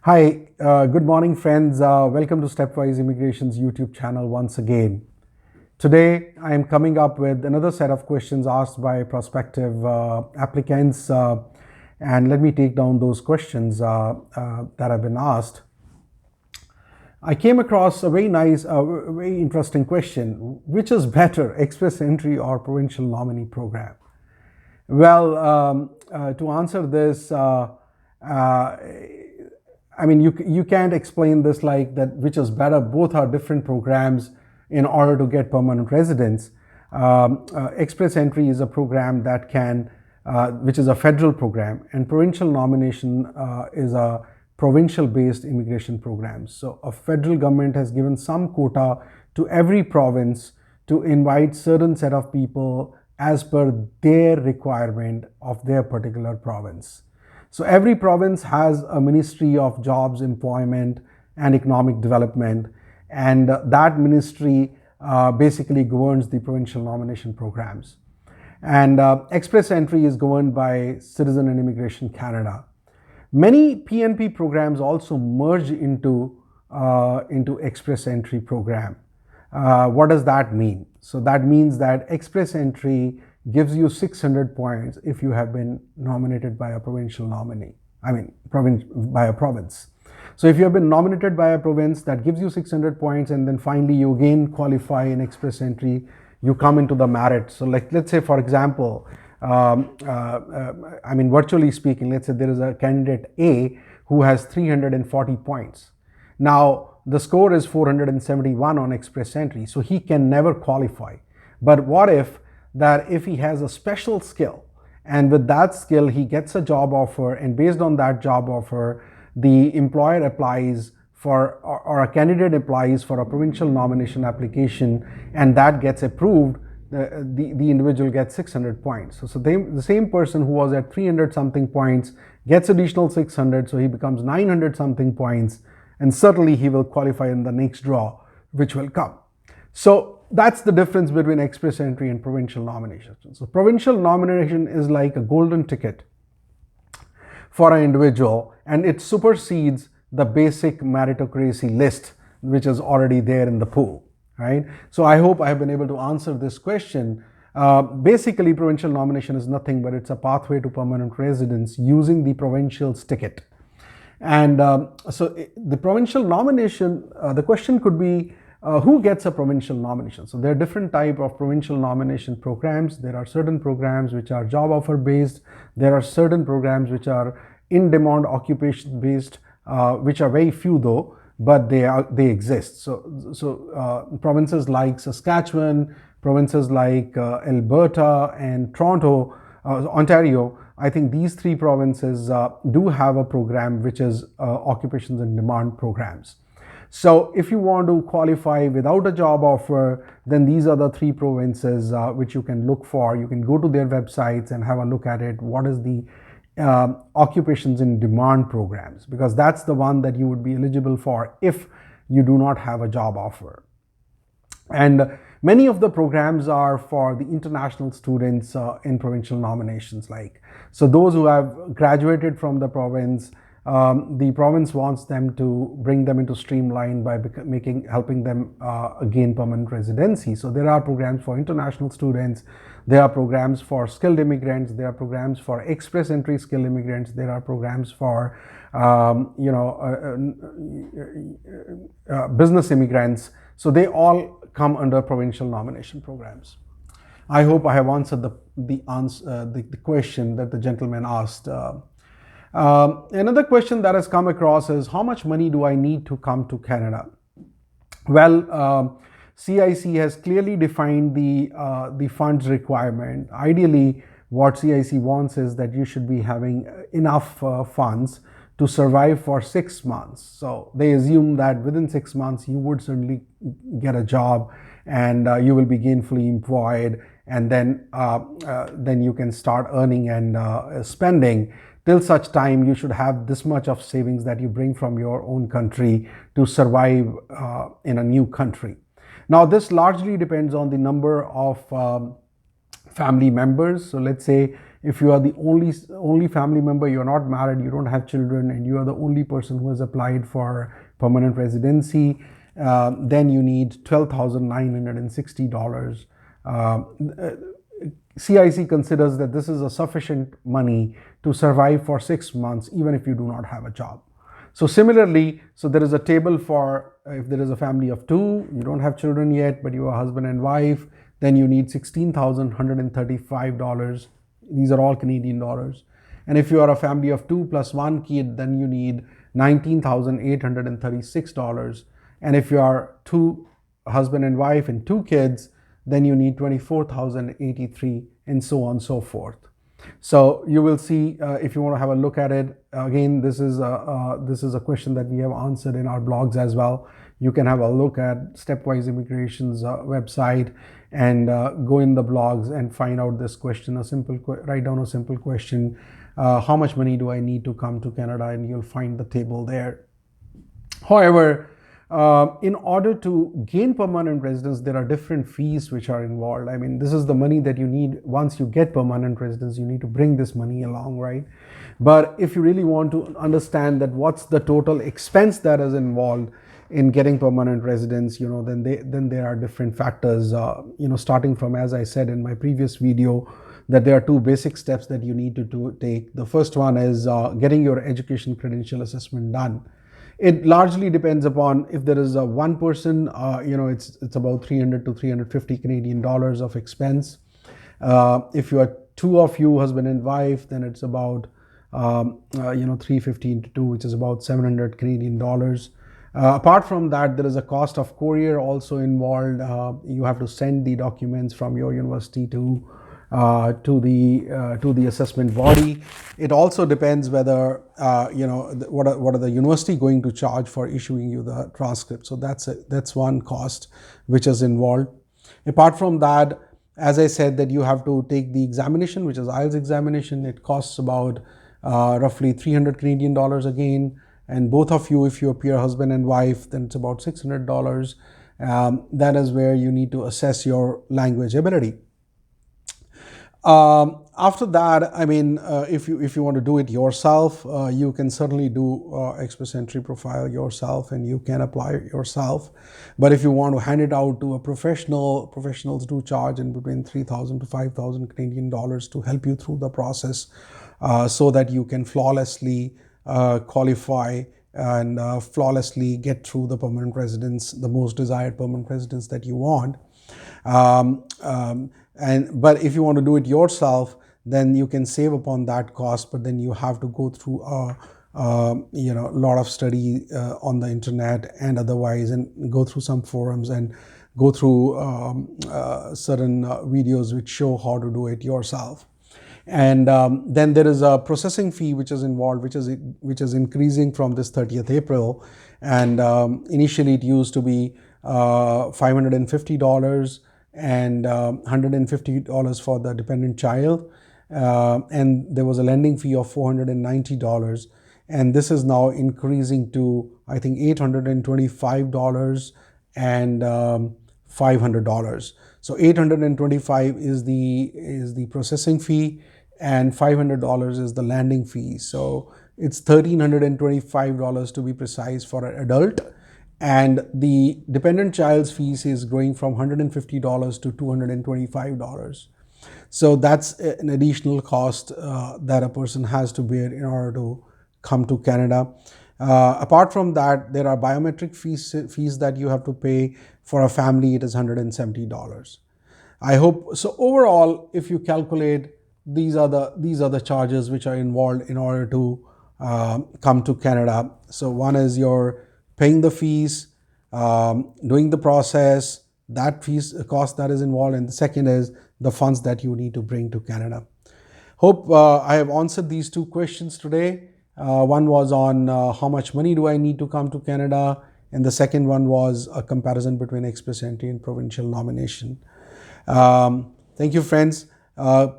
Hi, good morning, friends. Welcome to Stepwise Immigration's YouTube channel once again. Today, I am coming up with another set of questions asked by prospective applicants, and let me take down those questions that have been asked. I came across a very interesting question. Which is better, express entry or provincial nominee program? Well, to answer this, you can't explain this like that, which is better. Both are different programs in order to get permanent residence. Express entry is a program that which is a federal program, and provincial nomination is a provincial-based immigration program. So a federal government has given some quota to every province to invite certain set of people as per their requirement of their particular province. So every province has a Ministry of Jobs, Employment and Economic Development, and that ministry basically governs the provincial nomination programs. And express entry is governed by Citizen and Immigration Canada. Many PNP programs also merge into express entry program. What does that mean? So that means that express entry gives you 600 points if you have been nominated by a provincial nominee. By a province. So if you have been nominated by a province, that gives you 600 points, and then finally you again qualify in express entry, you come into the merit. So let's say, for example, virtually speaking, let's say there is a candidate A who has 340 points. Now, the score is 471 on express entry, so he can never qualify. But what if he has a special skill, and with that skill he gets a job offer, and based on that job offer, the employer applies for, or a candidate applies for a provincial nomination application, and that gets approved, the individual gets 600 points. So the same person who was at 300 something points gets additional 600, so he becomes 900 something points, and certainly he will qualify in the next draw which will come. So that's the difference between express entry and provincial nomination. So provincial nomination is like a golden ticket for an individual, and it supersedes the basic meritocracy list which is already there in the pool, right? So I hope I have been able to answer this question. Basically, provincial nomination is nothing but it's a pathway to permanent residence using the provincial's ticket. And so the provincial nomination, the question could be, who gets a provincial nomination? So there are different type of provincial nomination programs. There are certain programs which are job offer based. There are certain programs which are in-demand occupation based, which are very few though, but they exist. So provinces like Saskatchewan, provinces like Alberta and Toronto, Ontario, I think these three provinces do have a program which is occupations in demand programs. So if you want to qualify without a job offer, then these are the three provinces which you can look for. You can go to their websites and have a look at it. What is the occupations in demand programs? Because that's the one that you would be eligible for if you do not have a job offer. And many of the programs are for the international students in provincial nominations. So those who have graduated from the province, the province wants them to bring them into streamline by helping them gain permanent residency. So there are programs for international students, there are programs for skilled immigrants, there are programs for express entry skilled immigrants, there are programs for business immigrants. So they all come under provincial nomination programs. I hope I have answered the question that the gentleman asked. Another question that has come across is, how much money do I need to come to Canada? Well, CIC has clearly defined the funds requirement. Ideally, what CIC wants is that you should be having enough funds to survive for 6 months. So they assume that within 6 months you would certainly get a job, and you will be gainfully employed, and then you can start earning and spending. Till such time, you should have this much of savings that you bring from your own country to survive in a new country. Now, this largely depends on the number of family members. So let's say If you are the only family member, you're not married, you don't have children, and you are the only person who has applied for permanent residency, then you need $12,960. CIC considers that this is a sufficient money to survive for 6 months, even if you do not have a job. So similarly, so there is a table for if there is a family of 2, you don't have children yet, but you are husband and wife, then you need $16,135. These are all Canadian dollars. And if you are a family of 2 plus 1 kid, then you need $19,836. And if you are 2 husband and wife and 2 kids, then you need $24,083, and so on and so forth. So you will see if you want to have a look at it. Again, this is a question that we have answered in our blogs as well. You can have a look at Stepwise Immigration's website and go in the blogs and find out this question. Write down a simple question: how much money do I need to come to Canada? And you'll find the table there. However, in order to gain permanent residence, there are different fees which are involved. I mean, this is the money that you need once you get permanent residence. You need to bring this money along, right? But if you really want to understand that what's the total expense that is involved in getting permanent residence, then there are different factors, starting from, as I said in my previous video, that there are 2 basic steps that you need to take. The first one is getting your education credential assessment done. It largely depends upon if there is a one person, it's about 300 to 350 Canadian dollars of expense. If you are 2 of you, husband and wife, then it's about 350 into 2, which is about 700 Canadian dollars. Apart from that, there is a cost of courier also involved. You have to send the documents from your university to the assessment body. It also depends whether what are the university going to charge for issuing you the transcript. So that's one cost which is involved. Apart from that, as I said, that you have to take the examination, which is IELTS examination. It costs about roughly 300 Canadian dollars again. And both of you, if you appear husband and wife, then it's about $600. That is where you need to assess your language ability. After that, I mean, if you want to do it yourself, you can certainly do Express Entry profile yourself, and you can apply it yourself. But if you want to hand it out to a professionals do charge in between 3,000 to 5,000 Canadian dollars to help you through the process, so that you can flawlessly qualify and flawlessly get through the permanent residence, the most desired permanent residence that you want. But if you want to do it yourself, then you can save upon that cost, but then you have to go through a lot of study on the internet and otherwise, and go through some forums and go through certain videos which show how to do it yourself. And then there is a processing fee which is involved, which is increasing from this 30th April. And initially it used to be $550 and $150 for the dependent child. And there was a lending fee of $490. And this is now increasing to, I think, $825 and $500. So $825 is the processing fee, and $500 is the landing fee. So it's $1,325 to be precise for an adult. And the dependent child's fees is growing from $150 to $225. So that's an additional cost that a person has to bear in order to come to Canada. Apart from that, there are biometric fees that you have to pay. For a family, it is $170. I hope so. Overall, if you calculate, these are the charges which are involved in order to come to Canada. So one is your paying the fees, doing the process, that fees cost that is involved, and the second is the funds that you need to bring to Canada. Hope I have answered these 2 questions today. One was on how much money do I need to come to Canada, and the second one was a comparison between Express Entry and provincial nomination. Thank you, friends.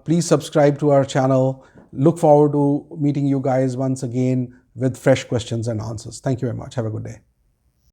Please subscribe to our channel. Look forward to meeting you guys once again with fresh questions and answers. Thank you very much. Have a good day.